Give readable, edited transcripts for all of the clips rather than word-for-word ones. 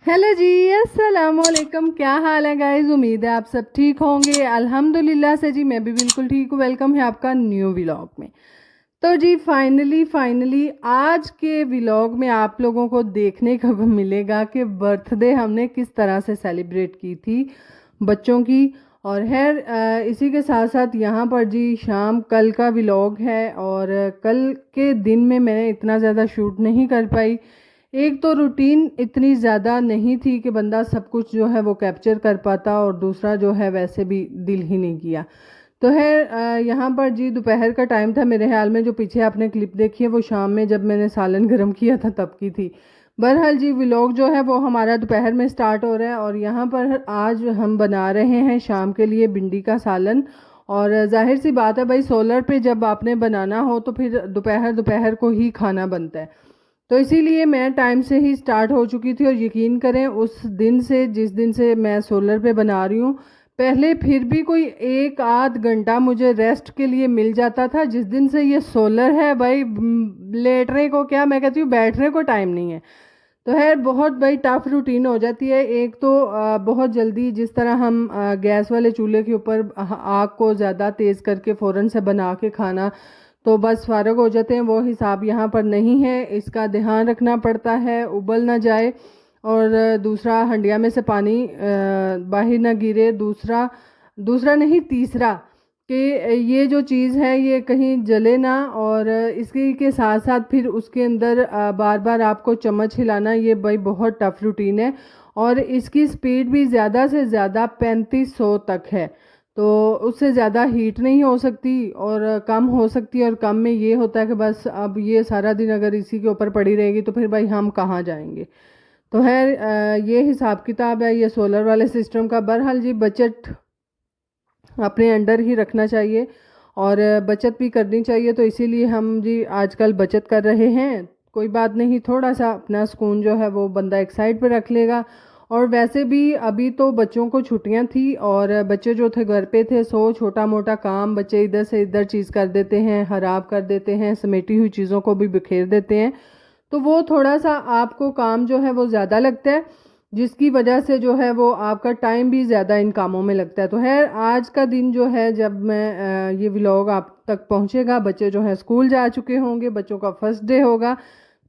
Hello जी, अस्सलाम वालेकुम। क्या हाल है गाइस? उम्मीद है आप सब ठीक होंगे। अल्हम्दुलिल्लाह से जी मैं भी बिल्कुल ठीक हूँ। वेलकम है आपका न्यू व्लॉग में। तो जी फाइनली आज के व्लॉग में आप लोगों को देखने को मिलेगा कि बर्थडे हमने किस तरह से सेलिब्रेट की थी बच्चों की। और इसी के साथ साथ यहाँ पर जी शाम कल का व्लॉग है। और कल के दिन में मैंने इतना ज़्यादा शूट नहीं कर पाई। एक तो रूटीन इतनी ज़्यादा नहीं थी कि बंदा सब कुछ जो है वो कैप्चर कर पाता, और दूसरा जो है वैसे भी दिल ही नहीं किया। तो यहाँ पर जी दोपहर का टाइम था मेरे ख्याल में। जो पीछे आपने क्लिप देखी है वो शाम में जब मैंने सालन गर्म किया था तब की थी। बहरहाल जी व्लॉग जो है वो हमारा दोपहर में स्टार्ट हो रहा है। और यहाँ पर आज हम बना रहे हैं शाम के लिए भिंडी का सालन। और जाहिर सी बात है भाई, सोलर पे जब आपने बनाना हो तो फिर दोपहर दोपहर को ही खाना बनता है। तो इसीलिए मैं टाइम से ही स्टार्ट हो चुकी थी। और यकीन करें उस दिन से, जिस दिन से मैं सोलर पे बना रही हूँ, पहले फिर भी कोई एक आध घंटा मुझे रेस्ट के लिए मिल जाता था। जिस दिन से ये सोलर है भाई, लेटने को क्या, मैं कहती हूँ बैठने को टाइम नहीं है। तो बहुत भाई टफ रूटीन हो जाती है। एक तो बहुत जल्दी, जिस तरह हम गैस वाले चूल्हे के ऊपर आग को ज़्यादा तेज़ करके फ़ौरन से बना के खाना तो बस फारग हो जाते हैं, वो हिसाब यहाँ पर नहीं है। इसका ध्यान रखना पड़ता है उबल ना जाए, और दूसरा हंडिया में से पानी बाहर ना गिरे। दूसरा दूसरा नहीं, तीसरा कि ये जो चीज़ है ये कहीं जले ना। और इसके के साथ साथ फिर उसके अंदर बार बार आपको चम्मच हिलाना, ये भाई बहुत टफ रूटीन है। और इसकी स्पीड भी ज़्यादा से ज़्यादा 3500 तक है। तो उससे ज़्यादा हीट नहीं हो सकती और कम हो सकती है। और कम में ये होता है कि बस अब ये सारा दिन अगर इसी के ऊपर पड़ी रहेगी तो फिर भाई हम कहाँ जाएंगे। तो ये हिसाब किताब है ये सोलर वाले सिस्टम का। बहरहाल जी बजट अपने अंडर ही रखना चाहिए और बचत भी करनी चाहिए। तो इसीलिए हम जी आजकल बचत कर रहे हैं। कोई बात नहीं, थोड़ा सा अपना सुकून जो है वो बंदा एक साइड पे रख लेगा। और वैसे भी अभी तो बच्चों को छुट्टियां थी और बच्चे जो थे घर पे थे, सो छोटा मोटा काम बच्चे इधर से इधर चीज़ कर देते हैं, खराब कर देते हैं, समेटी हुई चीज़ों को भी बिखेर देते हैं। तो वो थोड़ा सा आपको काम जो है वो ज़्यादा लगता है, जिसकी वजह से जो है वो आपका टाइम भी ज़्यादा इन कामों में लगता है। तो आज का दिन जो है, जब मैं ये व्लॉग आप तक पहुंचेगा, बच्चे जो है स्कूल जा चुके होंगे, बच्चों का फर्स्ट डे होगा।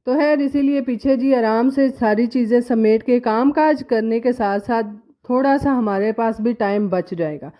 तो इसीलिए पीछे जी आराम से सारी चीज़ें समेट के काम काज करने के साथ साथ थोड़ा सा हमारे पास भी टाइम बच जाएगा।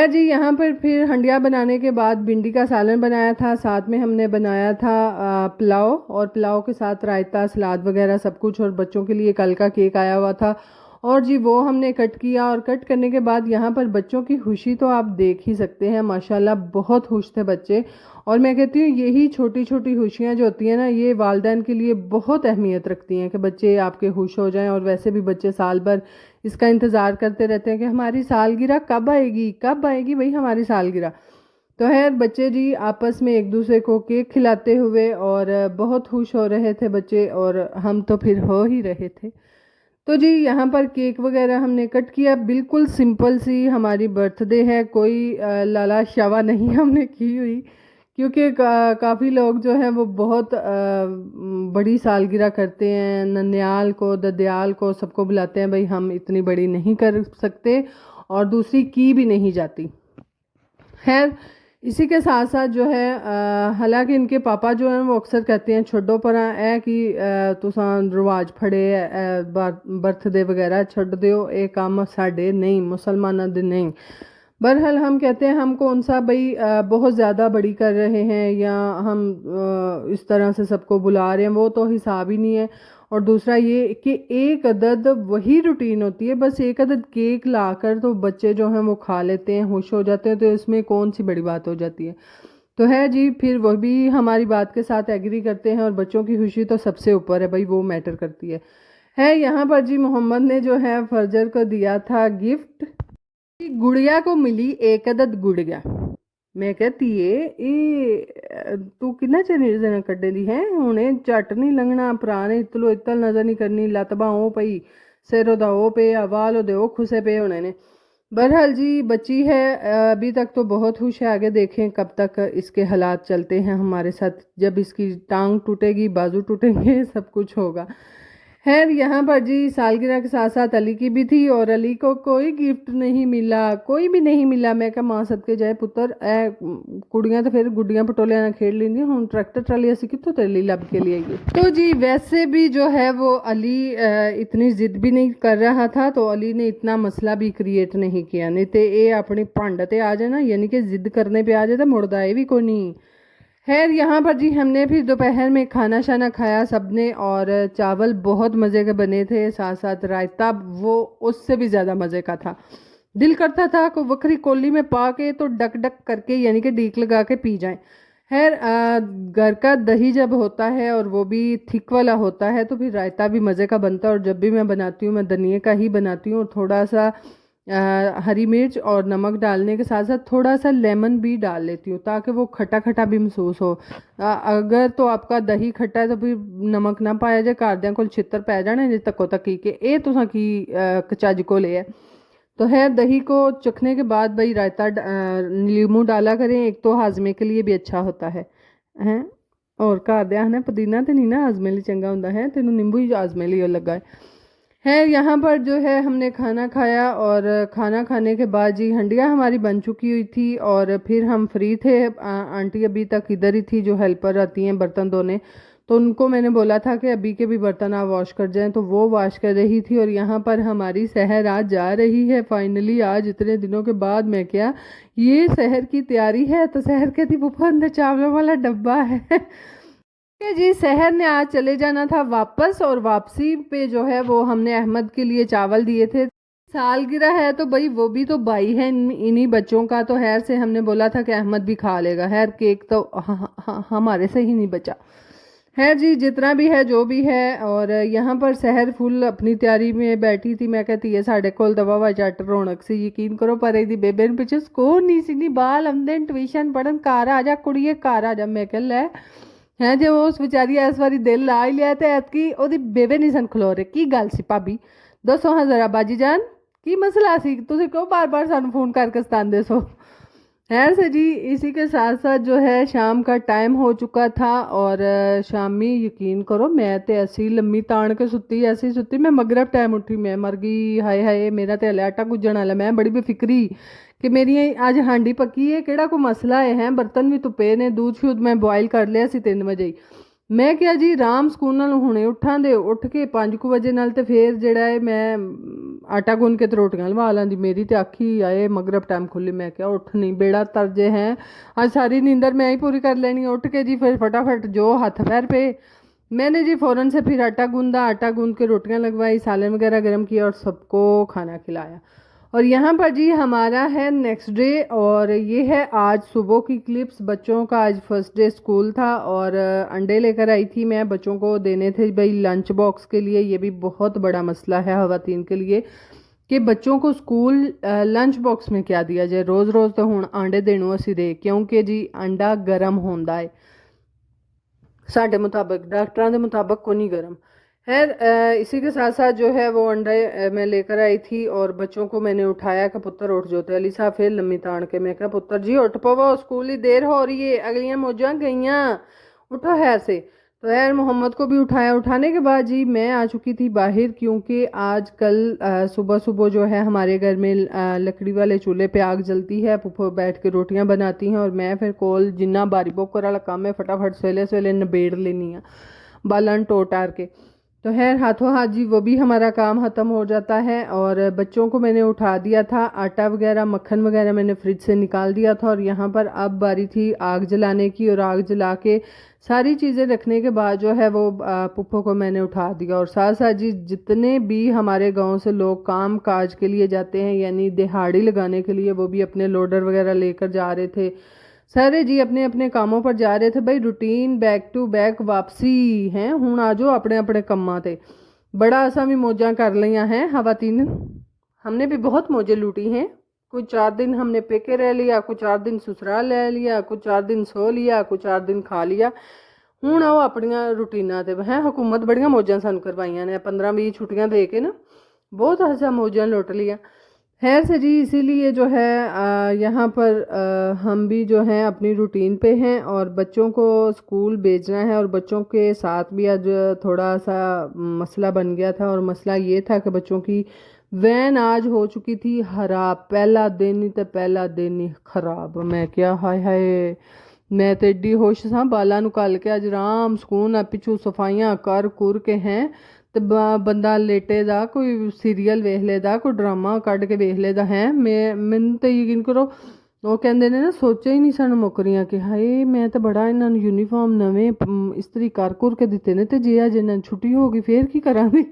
जी यहाँ पर फिर हंडिया बनाने के बाद भिंडी का सालन बनाया था, साथ में हमने बनाया था पुलाव, और पुलाव के साथ रायता, सलाद वगैरह सब कुछ। और बच्चों के लिए कल का केक आया हुआ था और जी वो हमने कट किया। और कट करने के बाद यहाँ पर बच्चों की खुशी तो आप देख ही सकते हैं, माशाल्लाह बहुत खुश थे बच्चे। और मैं कहती हूँ यही छोटी छोटी खुशियाँ जो होती हैं ना, ये वालदैन के लिए बहुत अहमियत रखती हैं कि बच्चे आपके खुश हो जाएं। और वैसे भी बच्चे साल भर इसका इंतज़ार करते रहते हैं कि हमारी सालगिरह कब आएगी भाई हमारी सालगिरह। तो बच्चे जी आपस में एक दूसरे को केक खिलाते हुए और बहुत खुश हो रहे थे बच्चे, और हम तो फिर हो ही रहे थे। तो जी यहाँ पर केक वगैरह हमने कट किया। बिल्कुल सिंपल सी हमारी बर्थडे है, कोई लाला शावा नहीं हमने की हुई, क्योंकि काफ़ी लोग जो हैं वो बहुत बड़ी सालगिरह करते हैं, नन्याल को, ददयाल को, सबको बुलाते हैं। भाई हम इतनी बड़ी नहीं कर सकते और दूसरी की भी नहीं जाती। खैर इसी के साथ साथ जो है हालांकि इनके पापा जो हैं वो अक्सर कहते हैं छोड़ो पर है कि तुसां रवाज फड़े बर्थडे वगैरह छड़ दियो, ये काम साडे नहीं, मुसलमाना दे नहीं। बहरहाल हम कहते हैं हम कौन सा भाई बहुत ज़्यादा बड़ी कर रहे हैं या हम इस तरह से सबको बुला रहे हैं, वो तो हिसाब ही नहीं है। और दूसरा ये कि एक अदद वही रूटीन होती है, बस एक अदद केक लाकर तो बच्चे जो हैं वो खा लेते हैं, खुश हो जाते हैं। तो इसमें कौन सी बड़ी बात हो जाती है। तो जी फिर वह भी हमारी बात के साथ एग्री करते हैं, और बच्चों की खुशी तो सबसे ऊपर है भाई, वो मैटर करती है यहाँ पर जी मोहम्मद ने जो है फर्जर को दिया था गिफ्ट। गुड़िया को मिली एक अदद गुड़िया। मैं कहती है तू किन्ना चिर कड्डे दी है, हुणे झट नहीं लंघना, पुराने इतलो इतल नजर नहीं करनी, लत बांह ओ पई, सिर ओदा ओ पे, वाल ओदे ओ खुसे पे होने ने। बहरहाल जी बच्ची है, अभी तक तो बहुत खुश है, आगे देखें कब तक इसके हालात चलते हैं हमारे साथ। जब इसकी टांग टूटेगी, बाजू टूटेंगे, सब कुछ होगा। खैर यहाँ पर जी सालगिरह के साथ साथ अली की भी थी और अली को कोई गिफ्ट नहीं मिला, कोई भी नहीं मिला। मैं क्या मां सदके जाए पुत्र ए कुड़ियां तो फिर गुड्डियां पटोलियां ना खेड लेंदी, हुण ट्रैक्टर ट्राली असी कित्थों तेरे लिए लब के लिए आइए। तो जी वैसे भी जो है वो अली इतनी जिद भी नहीं कर रहा था, तो अली ने इतना मसला भी क्रिएट नहीं किया। नहीं तो ये अपनी भंड ते आ जाए ना, यानी कि जिद करने पे आ जाए तो मुड़दा ये भी कोई नहीं। खैर यहाँ पर जी हमने फिर दोपहर में खाना शाना खाया सबने, और चावल बहुत मज़े के बने थे, साथ साथ रायता वो उससे भी ज़्यादा मज़े का था। दिल करता था को वक्री कोली में पा के तो डक डक करके यानी कि डीक लगा के पी जाएं। खैर घर का दही जब होता है और वो भी थिक वाला होता है तो फिर रायता भी मज़े का बनता है। और जब भी मैं बनाती हूँ मैं धनिए का ही बनाती हूँ, और थोड़ा सा हरी मिर्च और नमक डालने के साथ साथ थोड़ा सा लेमन भी डाल लेती हूँ ताकि वो खट्टा खट्टा भी महसूस हो। अगर तो आपका दही खट्टा है तो फिर नमक ना पाया जाए, घरदियां कोल छित्तर पै जाने जे तक्को तक्की के ए तुसा की चज को ले है। तो है दही को चखने के बाद भाई रायता नींबू डाला करें, एक तो हाजमे के लिए भी अच्छा होता है। और घरदियां ने पुदीना तो नहीं ना हाजमे लिए चंगा होंदा है, तेनू नींबू ही हाजमे लिए लगा है। यहाँ पर जो है हमने खाना खाया, और खाना खाने के बाद जी हंडिया हमारी बन चुकी हुई थी और फिर हम फ्री थे। आंटी अभी तक इधर ही थी जो हेल्पर आती हैं बर्तन धोने, तो उनको मैंने बोला था कि अभी के भी बर्तन आप वॉश कर जाएं, तो वो वॉश कर रही थी। और यहाँ पर हमारी सहर आज जा रही है फाइनली, आज इतने दिनों के बाद। मैं क्या ये सहर की तैयारी है, तो सहर कहती फूफा अंदर चावलों वाला डब्बा है। जी शहर ने आज चले जाना था वापस, और वापसी पे जो है वो हमने अहमद के लिए चावल दिए थे। सालगिरह है तो भाई वो भी तो भाई है इन्हीं बच्चों का, तो खैर से हमने बोला था कि अहमद भी खा लेगा। खैर केक तो हमारे से ही नहीं बचा। है जी जितना भी है जो भी है। और यहाँ पर शहर फुल अपनी तैयारी में बैठी थी। मैं कहती है साढ़े कोल दवा वा जट रौनक सी, यकीन करो पर ਇਹਦੀ ਬੇਬੇ ਨੂੰ ਪਿੱਛੇ ਸਕੂਨ नहीं सी बाल आंदे ट्यूशन पढ़न घर आ जा कुड़िए घर आ जा। मैं कह लै है जे उस विचारी इस बारी दिल ला ही लिया तो ऐतकी ओदी बेबे नहीं सन खलो रहे। की गल सी भाभी दसो हाँ जरा बाजी जान की मसला सी, तुसी क्यों बार बार सानू फोन करके सतांदे सो। खैर से जी इसी के साथ साथ जो है शाम का टाइम हो चुका था, और शामी यकीन करो मैं तो ऐसी लम्मी तान के सुती ऐसी सुती, मैं मगरब टाइम उठी मैं मर गई। हाय हाय मेरा तो हले आटा गुज्जण वाला, मैं बड़ी बेफिक्री कि मेरी आज हांडी पक्की है केड़ा कोई मसला है। बर्तन भी धुप्पे ने, दूध शूध मैं बॉयल कर लिया सी 3 ਵਜੇ ही। मैं क्या जी राम ਸਕੂਨ ਨਾਲ ਹੁਣੇ ਉੱਠਾਂ ਦੇ ਉੱਠ ਕੇ 5 ਵਜੇ ਨਾਲ ਤੇ ਫੇਰ ਜਿਹੜਾ ਹੈ ਮੈਂ ਆਟਾ ਗੁੰਨ ਕੇ ਤੇ ਰੋਟੀਆਂ ਲਵਾ ਲਾਂਦੀ। ਮੇਰੀ ਤੇ ਆਖੀ ਆਏ मगरब टाइम खुली। मैं क्या उठ नहीं बेड़ा तरजे हैं, आज सारी नींदर मैं ही पूरी कर लेनी। उठ के जी फिर फटाफट जो हाथ पैर पे मैंने जी फ़ौरन से फिर आटा गूंदा, आटा गूंद के रोटियां लगवाई, सालन वगैरह गर्म किया और सबको खाना खिलाया। और यहाँ पर जी हमारा है नेक्स्ट डे, और ये है आज सुबह की क्लिप्स। बच्चों का आज फर्स्ट डे स्कूल था, और अंडे लेकर आई थी मैं बच्चों को देने थे भाई लंच बॉक्स के लिए। ये भी बहुत बड़ा मसला है खवातीन के लिए कि बच्चों को स्कूल लंच बॉक्स में क्या दिया जाए। रोज़ रोज़ तो हूँ आंडे देनों असी दे, क्योंकि जी अंडा गर्म होंदा है साढ़े मुताबिक, डॉक्टरों के मुताबिक को नहीं गर्म। खैर इसी के साथ साथ जो है वो अंडे मैं लेकर आई थी, और बच्चों को मैंने उठाया कि पुत्र उठ जोते। अली साहब फिर लम्मी तान के मैं कहा पुत्र जी उठ पवो स्कूल ही देर हो रही है, अगलियां मौजां गईयां उठो खैर से। तो खैर मोहम्मद को भी उठाया। उठाने के बाद जी मैं आ चुकी थी बाहर, क्योंकि आज कल सुबह सुबह जो है हमारे घर में लकड़ी वाले चूल्हे पे आग जलती है, पुप्पो बैठ के रोटियां बनाती हैं, और मैं फिर कोल जिन्ना बारी बोकर वाला काम है फटाफट सवेले सवेले निबेड़ लेनी है बालन टो टार के। तो खैर हाथों हाथ जी वो भी हमारा काम ख़त्म हो जाता है। और बच्चों को मैंने उठा दिया था, आटा वगैरह मक्खन वगैरह मैंने फ्रिज से निकाल दिया था, और यहाँ पर अब बारी थी आग जलाने की। और आग जला के सारी चीज़ें रखने के बाद जो है वो पुप्पो को मैंने उठा दिया। और साथ साथ जी जितने भी हमारे गांव से लोग काम काज के लिए जाते हैं यानी दिहाड़ी लगाने के लिए, वो भी अपने लोडर वगैरह लेकर जा रहे थे। सारे जी अपने अपने कामों पर जा रहे थे भाई, रूटीन बैक टू बैक वापसी हैं। हूँ आ जाओ अपने अपने कम्मा ते। बड़ा असा भी मौजां कर लिया हैं खवातीन, हमने भी बहुत मौजें लूटी हैं। कुछ 4 दिन हमने पेके रह लिया, कुछ 4 दिन ससुराल रह लिया, कुछ 4 दिन सो लिया, कुछ 4 दिन खा लिया। हूँ आओ अपनियां रूटीनां ते हैं। हुकूमत बड़ियां मौजां सानू करवाइयां ने 15-20 छुट्टियां दे के ना, बहुत ऐसा मौजां लुट लिया। खैर से जी, इसीलिए जो है यहाँ पर हम भी जो हैं अपनी रूटीन पे हैं और बच्चों को स्कूल भेजना है। और बच्चों के साथ भी आज थोड़ा सा मसला बन गया था, और मसला ये था कि बच्चों की वैन आज हो चुकी थी खराब। पहला दिन ही तो पहला दिन ही खराब। मैं क्या, हाय हाय, मैं तो एडी होश सा बाला नु कल के अज आराम सुकून है पिछू सफाइयां कर कुर के हैं ਤੇ ਬੰਦਾ ਲੇਟੇ ਦਾ ਕੋਈ ਸੀਰੀਅਲ ਵੇਖ ਲੇਦਾ, ਕੋਈ ਡਰਾਮਾ ਕੱਢ ਕੇ ਵੇਖ ਲੇਦਾ ਹੈ। ਮੈਨੂੰ ਤਾਂ ਯਕੀਨ ਕਰੋ, ਉਹ ਕਹਿੰਦੇ ਨੇ ਨਾ, ਸੋਚਿਆ ਹੀ ਨਹੀਂ ਸਾਨੂੰ ਮੁੱਕਰੀਆਂ ਕਿ ਹਾਏ ਮੈਂ ਤਾਂ ਬੜਾ ਇਹਨਾਂ ਨੂੰ यूनिफॉर्म नਵੇਂ इस्त्री कर कुर के ਦਿੱਤੇ ਨੇ, ਤੇ ਜੇ ਅੱਜ ਇਹਨਾਂ ਨੂੰ ਛੁੱਟੀ ਹੋ ਗਈ ਫੇਰ ਕੀ ਕਰਾਂਗੇ।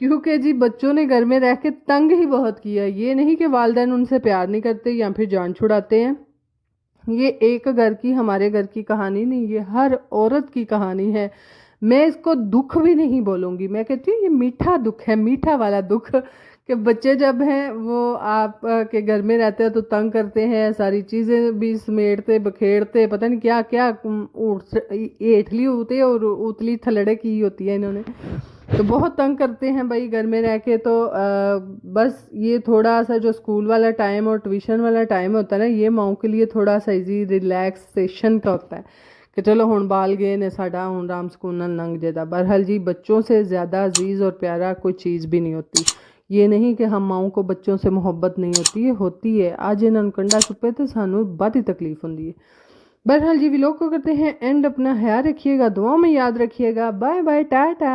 क्योंकि जी बच्चों ने घर में रह के तंग ही बहुत किया। ये नहीं कि वालिदैन उनसे प्यार नहीं करते या फिर जान छुड़ाते हैं। ये एक घर की, हमारे घर की कहानी नहीं, ये हर औरत की कहानी है। मैं इसको दुख भी नहीं बोलूँगी, मैं कहती हूँ ये मीठा दुख है, मीठा वाला दुख, कि बच्चे जब हैं वो आप के घर में रहते हैं तो तंग करते हैं, सारी चीज़ें भी समेटते बखेड़ते, पता नहीं क्या क्या हेठली होते और उतली थलड़े की होती है इन्होंने, तो बहुत तंग करते हैं भाई घर में रह के। तो बस ये थोड़ा सा जो स्कूल वाला टाइम और ट्यूशन वाला टाइम होता है ना, ये माओ के लिए थोड़ा सा इजी रिलैक्सेशन का होता है कि चलो हुण बाल गए ने साडा, हुण राम सुकून नाल लंघ जेदा। बहरहाल जी, बच्चों से ज़्यादा अजीज़ और प्यारा कोई चीज़ भी नहीं होती। ये नहीं कि हम माओ को बच्चों से मोहब्बत नहीं होती, ये होती है। आज इन्होंने कंडा चुपे तो सानू बहुत ही तकलीफ होती है। बहरहाल जी, व्लॉग को करते हैं एंड। अपना ख्याल रखिएगा, दुआ में याद रखिएगा। Bye bye, Tata.